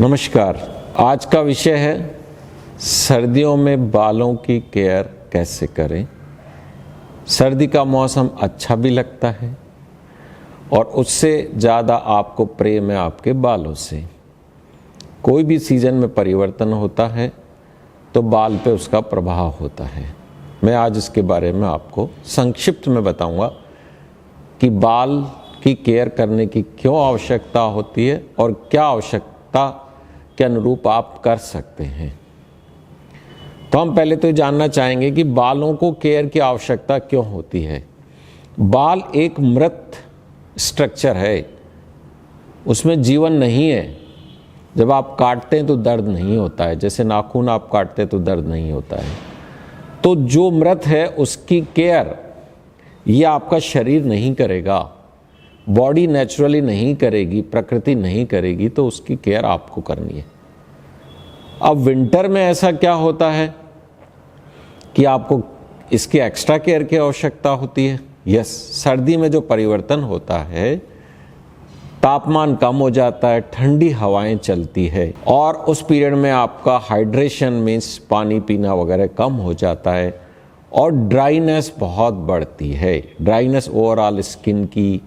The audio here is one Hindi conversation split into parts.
नमस्कार। आज का विषय है सर्दियों में बालों की केयर कैसे करें। सर्दी का मौसम अच्छा भी लगता है और उससे ज़्यादा आपको प्रेम है आपके बालों से। कोई भी सीज़न में परिवर्तन होता है तो बाल पे उसका प्रभाव होता है। मैं आज इसके बारे में आपको संक्षिप्त में बताऊंगा कि बाल की केयर करने की क्यों आवश्यकता होती है और क्या आवश्यकता के अनुरूप आप कर सकते हैं। तो हम पहले तो ये जानना चाहेंगे कि बालों को केयर की आवश्यकता क्यों होती है। बाल एक मृत स्ट्रक्चर है, उसमें जीवन नहीं है। जब आप काटते हैं तो दर्द नहीं होता है, जैसे नाखून आप काटते हैं तो दर्द नहीं होता है। तो जो मृत है उसकी केयर ये आपका शरीर नहीं करेगा, बॉडी नेचुरली नहीं करेगी, प्रकृति नहीं करेगी, तो उसकी केयर आपको करनी है। अब विंटर में ऐसा क्या होता है कि आपको इसकी एक्स्ट्रा केयर की आवश्यकता होती है। यस, सर्दी में जो परिवर्तन होता है, तापमान कम हो जाता है, ठंडी हवाएं चलती है और उस पीरियड में आपका हाइड्रेशन मीन्स पानी पीना वगैरह कम हो जाता है और ड्राइनेस बहुत बढ़ती है। ड्राइनेस ओवरऑल स्किन की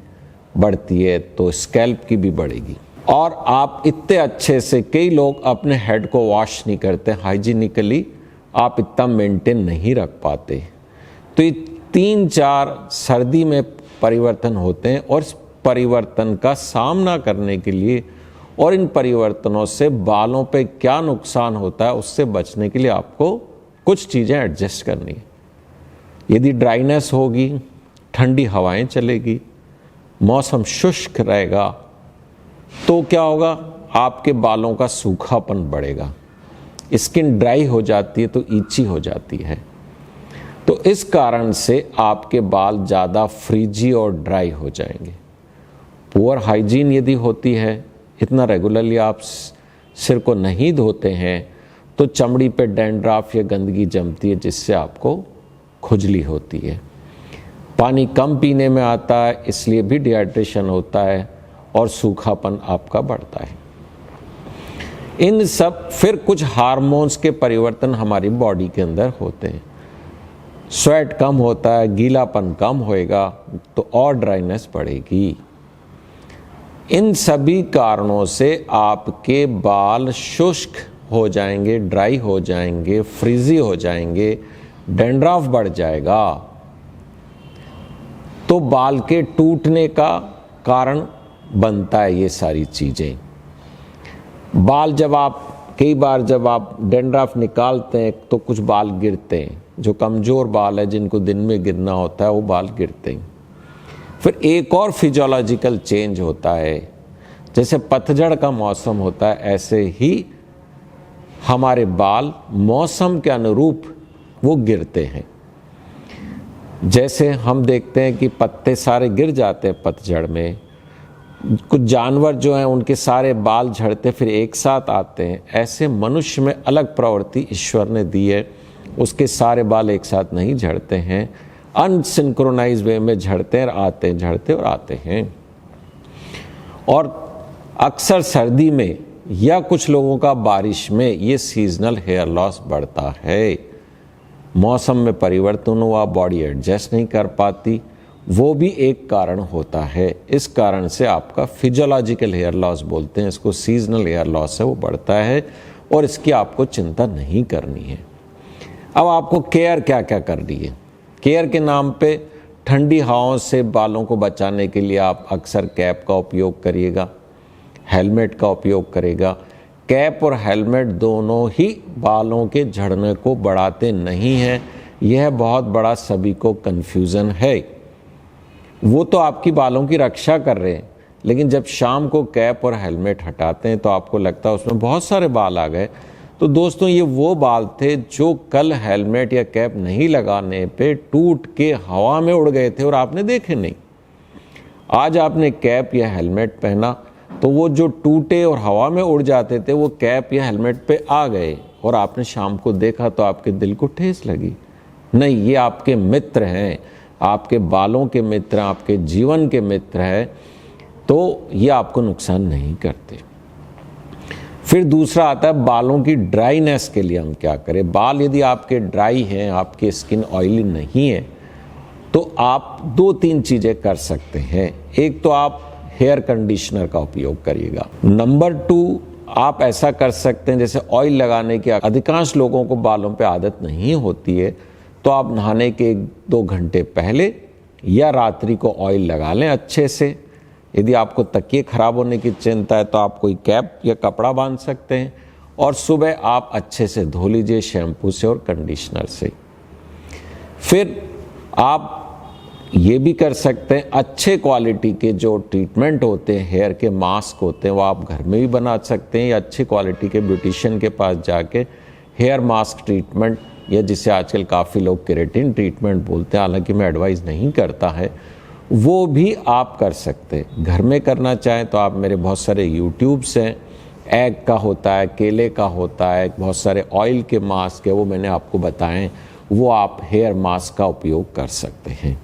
बढ़ती है तो स्कैल्प की भी बढ़ेगी। और आप इतने अच्छे से, कई लोग अपने हेड को वॉश नहीं करते, हाइजीनिकली आप इतना मेंटेन नहीं रख पाते। तो ये 3-4 सर्दी में परिवर्तन होते हैं और इस परिवर्तन का सामना करने के लिए और इन परिवर्तनों से बालों पे क्या नुकसान होता है उससे बचने के लिए आपको कुछ चीज़ें एडजस्ट करनी है। यदि ड्राइनेस होगी, ठंडी हवाएं चलेगी, मौसम शुष्क रहेगा तो क्या होगा, आपके बालों का सूखापन बढ़ेगा, स्किन ड्राई हो जाती है तो ईची हो जाती है। तो इस कारण से आपके बाल ज़्यादा फ्रीजी और ड्राई हो जाएंगे। पुअर हाइजीन यदि होती है, इतना रेगुलरली आप सिर को नहीं धोते हैं तो चमड़ी पे डैंड्राफ या गंदगी जमती है जिससे आपको खुजली होती है। पानी कम पीने में आता है इसलिए भी डिहाइड्रेशन होता है और सूखापन आपका बढ़ता है। इन सब फिर कुछ हार्मोन्स के परिवर्तन हमारी बॉडी के अंदर होते हैं। स्वेट कम होता है, गीलापन कम होएगा तो और ड्राइनेस बढ़ेगी। इन सभी कारणों से आपके बाल शुष्क हो जाएंगे, ड्राई हो जाएंगे, फ्रीजी हो जाएंगे, डैंड्राफ बढ़ जाएगा, तो बाल के टूटने का कारण बनता है ये सारी चीज़ें। बाल कई बार जब आप डैंड्राफ निकालते हैं तो कुछ बाल गिरते हैं, जो कमज़ोर बाल है जिनको दिन में गिरना होता है वो बाल गिरते हैं। फिर एक और फिजियोलॉजिकल चेंज होता है, जैसे पतझड़ का मौसम होता है ऐसे ही हमारे बाल मौसम के अनुरूप वो गिरते हैं। जैसे हम देखते हैं कि पत्ते सारे गिर जाते हैं पतझड़ में, कुछ जानवर जो हैं उनके सारे बाल झड़ते फिर एक साथ आते हैं, ऐसे मनुष्य में अलग प्रवृत्ति ईश्वर ने दी है, उसके सारे बाल एक साथ नहीं झड़ते हैं, अनसिंक्रोनाइज वे में झड़ते हैं, आते हैं, झड़ते और आते हैं। और अक्सर सर्दी में या कुछ लोगों का बारिश में ये सीजनल हेयर लॉस बढ़ता है। मौसम में परिवर्तन हुआ, बॉडी एडजस्ट नहीं कर पाती, वो भी एक कारण होता है। इस कारण से आपका फिजियोलॉजिकल हेयर लॉस बोलते हैं इसको, सीजनल हेयर लॉस है, वो बढ़ता है और इसकी आपको चिंता नहीं करनी है। अब आपको केयर क्या क्या करनी है। केयर के नाम पे ठंडी हवाओं से बालों को बचाने के लिए आप अक्सर कैप का उपयोग करिएगा, हेलमेट का उपयोग करेगा। कैप और हेलमेट दोनों ही बालों के झड़ने को बढ़ाते नहीं हैं, यह बहुत बड़ा सभी को कन्फ्यूज़न है। वो तो आपकी बालों की रक्षा कर रहे हैं, लेकिन जब शाम को कैप और हेलमेट हटाते हैं तो आपको लगता है उसमें बहुत सारे बाल आ गए। तो दोस्तों, ये वो बाल थे जो कल हेलमेट या कैप नहीं लगाने पे टूट के हवा में उड़ गए थे और आपने देखे नहीं। आज आपने कैप या हेलमेट पहना तो वो जो टूटे और हवा में उड़ जाते थे वो कैप या हेलमेट पे आ गए और आपने शाम को देखा तो आपके दिल को ठेस लगी। नहीं, ये आपके मित्र हैं, आपके बालों के मित्र, आपके जीवन के मित्र हैं, तो ये आपको नुकसान नहीं करते। फिर दूसरा आता है बालों की ड्राईनेस के लिए हम क्या करें। बाल यदि आपके ड्राई हैं, आपकी स्किन ऑयली नहीं है, तो आप 2-3 चीज़ें कर सकते हैं। एक तो आप हेयर कंडीशनर का उपयोग करिएगा। नंबर 2, आप ऐसा कर सकते हैं, जैसे ऑयल लगाने की अधिकांश लोगों को बालों पे आदत नहीं होती है, तो आप नहाने के 1-2 घंटे पहले या रात्रि को ऑयल लगा लें अच्छे से। यदि आपको तकिए खराब होने की चिंता है तो आप कोई कैप या कपड़ा बांध सकते हैं, और सुबह आप अच्छे से धो लीजिए शैम्पू से और कंडीशनर से। फिर आप ये भी कर सकते हैं, अच्छे क्वालिटी के जो ट्रीटमेंट होते हैं, हेयर के मास्क होते हैं, वो आप घर में भी बना सकते हैं, या अच्छे क्वालिटी के ब्यूटिशियन के पास जाके हेयर मास्क ट्रीटमेंट, या जिसे आजकल काफ़ी लोग केराटिन ट्रीटमेंट बोलते हैं, हालांकि मैं एडवाइस नहीं करता है, वो भी आप कर सकते हैं। घर में करना चाहें तो आप, मेरे बहुत सारे यूट्यूब्स हैं, एग का होता है, केले का होता है, बहुत सारे ऑयल के मास्क है, वो मैंने आपको बताएं, वो आप हेयर मास्क का उपयोग कर सकते हैं।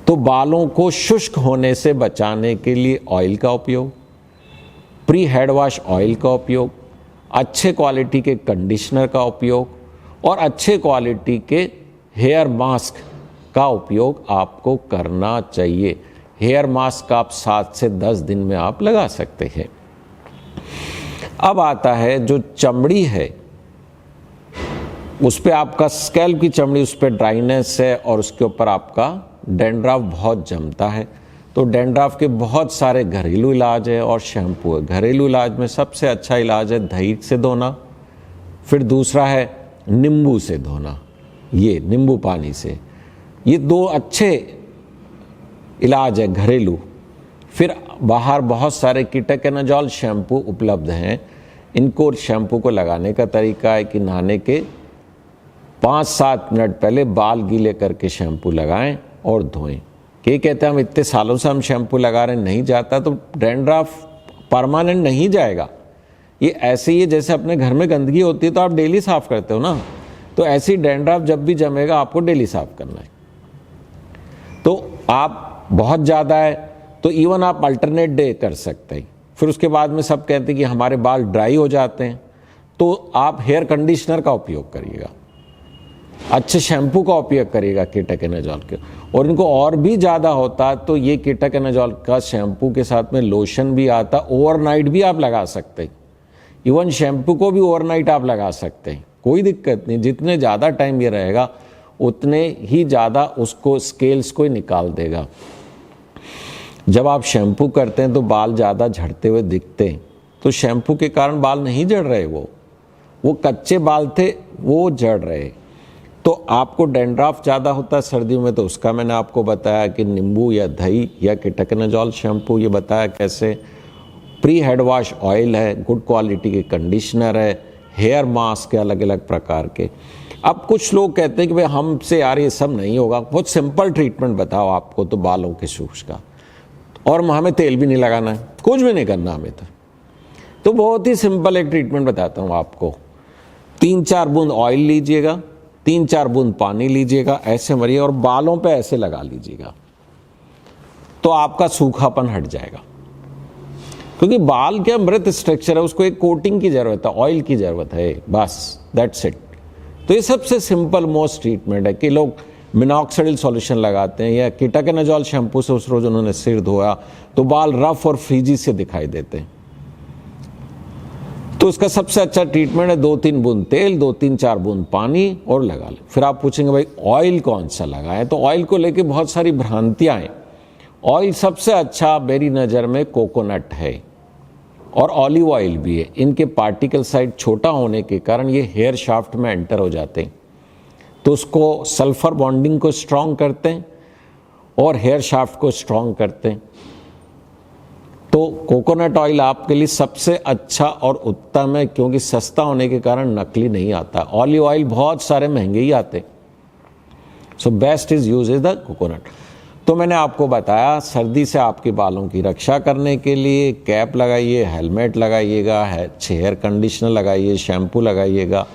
तो बालों को शुष्क होने से बचाने के लिए ऑयल का उपयोग, प्री हेड वॉश ऑयल का उपयोग, अच्छे क्वालिटी के कंडीशनर का उपयोग, और अच्छे क्वालिटी के हेयर मास्क का उपयोग आपको करना चाहिए। हेयर मास्क आप 7 से 10 दिन में आप लगा सकते हैं। अब आता है जो चमड़ी है, उस पर आपका स्कैल्प की चमड़ी, उस पर ड्राइनेस है और उसके ऊपर आपका डैंड्रफ बहुत जमता है, तो डैंड्रफ के बहुत सारे घरेलू इलाज है और शैम्पू है। घरेलू इलाज में सबसे अच्छा इलाज है दही से धोना, फिर दूसरा है नींबू से धोना, ये नींबू पानी से, ये 2 अच्छे इलाज है घरेलू। फिर बाहर बहुत सारे कीटोकेनाजॉल शैम्पू उपलब्ध हैं। इनको शैम्पू को लगाने का तरीका है कि नहाने के 5-7 मिनट पहले बाल गीले करके शैम्पू लगाएं और धोएं। कई कहते हैं हम इतने सालों से हम शैम्पू लगा रहे हैं, नहीं जाता, तो डैंड्रफ परमानेंट नहीं जाएगा। ये ऐसे ही है जैसे अपने घर में गंदगी होती है तो आप डेली साफ करते हो ना, तो ऐसी डैंड्रफ जब भी जमेगा आपको डेली साफ करना है। तो आप बहुत ज़्यादा है तो इवन आप अल्टरनेट डे कर सकते हैं। फिर उसके बाद में सब कहते हैं कि हमारे बाल ड्राई हो जाते हैं, तो आप हेयर कंडीशनर का उपयोग करिएगा, अच्छे शैम्पू का उपयोग करिएगा कीटोकेनाजॉल के। और इनको और भी ज़्यादा होता तो ये कीटोकेनाजॉल का शैम्पू के साथ में लोशन भी आता, ओवरनाइट भी आप लगा सकते हैं। इवन शैम्पू को भी ओवरनाइट आप लगा सकते हैं, कोई दिक्कत नहीं। जितने ज़्यादा टाइम ये रहेगा उतने ही ज़्यादा उसको स्केल्स को ही निकाल देगा। जब आप शैम्पू करते हैं तो बाल ज़्यादा झड़ते हुए दिखते हैं, तो शैम्पू के कारण बाल नहीं झड़ रहे, वो कच्चे बाल थे, वो झड़ रहे। तो आपको डैंड्रफ ज़्यादा होता है सर्दियों में, तो उसका मैंने आपको बताया कि नींबू या दही या कीटोकेनाजॉल शैम्पू, ये बताया कैसे। प्री हेड वॉश ऑयल है, गुड क्वालिटी के कंडीशनर है, हेयर मास्क है अलग अलग प्रकार के। अब कुछ लोग कहते हैं कि भाई हमसे यार ये सब नहीं होगा, बहुत सिंपल ट्रीटमेंट बताओ आपको तो बालों के सूज का, और हमें तेल भी नहीं लगाना है, कुछ भी नहीं करना हमें। तो बहुत ही सिंपल एक ट्रीटमेंट बताता हूँ आपको। 3-4 बूंद ऑयल लीजिएगा, 3-4 बूंद पानी लीजिएगा, ऐसे मरिए और बालों पे ऐसे लगा लीजिएगा, तो आपका सूखापन हट जाएगा। क्योंकि बाल क्या मृत स्ट्रक्चर है, उसको एक कोटिंग की जरूरत है, ऑयल की जरूरत है, बस दैट्स इट। तो ये सबसे सिंपल मोस्ट ट्रीटमेंट है कि लोग मिनॉक्सिडिल सॉल्यूशन लगाते हैं या कीटोकेनाजॉल शैम्पू से उस रोज उन्होंने सिर धोया तो बाल रफ और फ्रीजी से दिखाई देते हैं। तो इसका सबसे अच्छा ट्रीटमेंट है 2-3 बूंद तेल, 2-3-4 बूंद पानी और लगा ले। फिर आप पूछेंगे भाई ऑयल कौन सा लगाएं, तो ऑयल को लेके बहुत सारी भ्रांतियां हैं। ऑयल सबसे अच्छा मेरी नज़र में कोकोनट है और ऑलिव ऑयल भी है। इनके पार्टिकल साइज छोटा होने के कारण ये हेयर शाफ्ट में एंटर हो जाते हैं, तो उसको सल्फर बॉन्डिंग को स्ट्रॉन्ग करते हैं और हेयर शाफ्ट को स्ट्रॉन्ग करते हैं। तो कोकोनट ऑयल आपके लिए सबसे अच्छा और उत्तम है, क्योंकि सस्ता होने के कारण नकली नहीं आता। ऑलिव ऑयल बहुत सारे महंगे ही आते, so best is use is the coconut. तो मैंने आपको बताया सर्दी से आपके बालों की रक्षा करने के लिए कैप लगाइए, हेलमेट लगाइएगा, हेयर कंडीशनर लगाइए, शैम्पू लगाइएगा।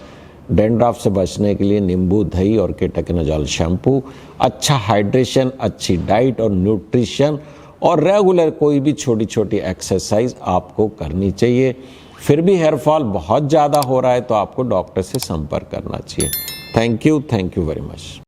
डैंड्रफ से बचने के लिए नींबू, दही और कीटोकेनाजॉल शैम्पू। अच्छा हाइड्रेशन, अच्छी डाइट और न्यूट्रिशन और रेगुलर कोई भी छोटी छोटी एक्सरसाइज आपको करनी चाहिए। फिर भी हेयर फॉल बहुत ज़्यादा हो रहा है तो आपको डॉक्टर से संपर्क करना चाहिए। Thank you very much.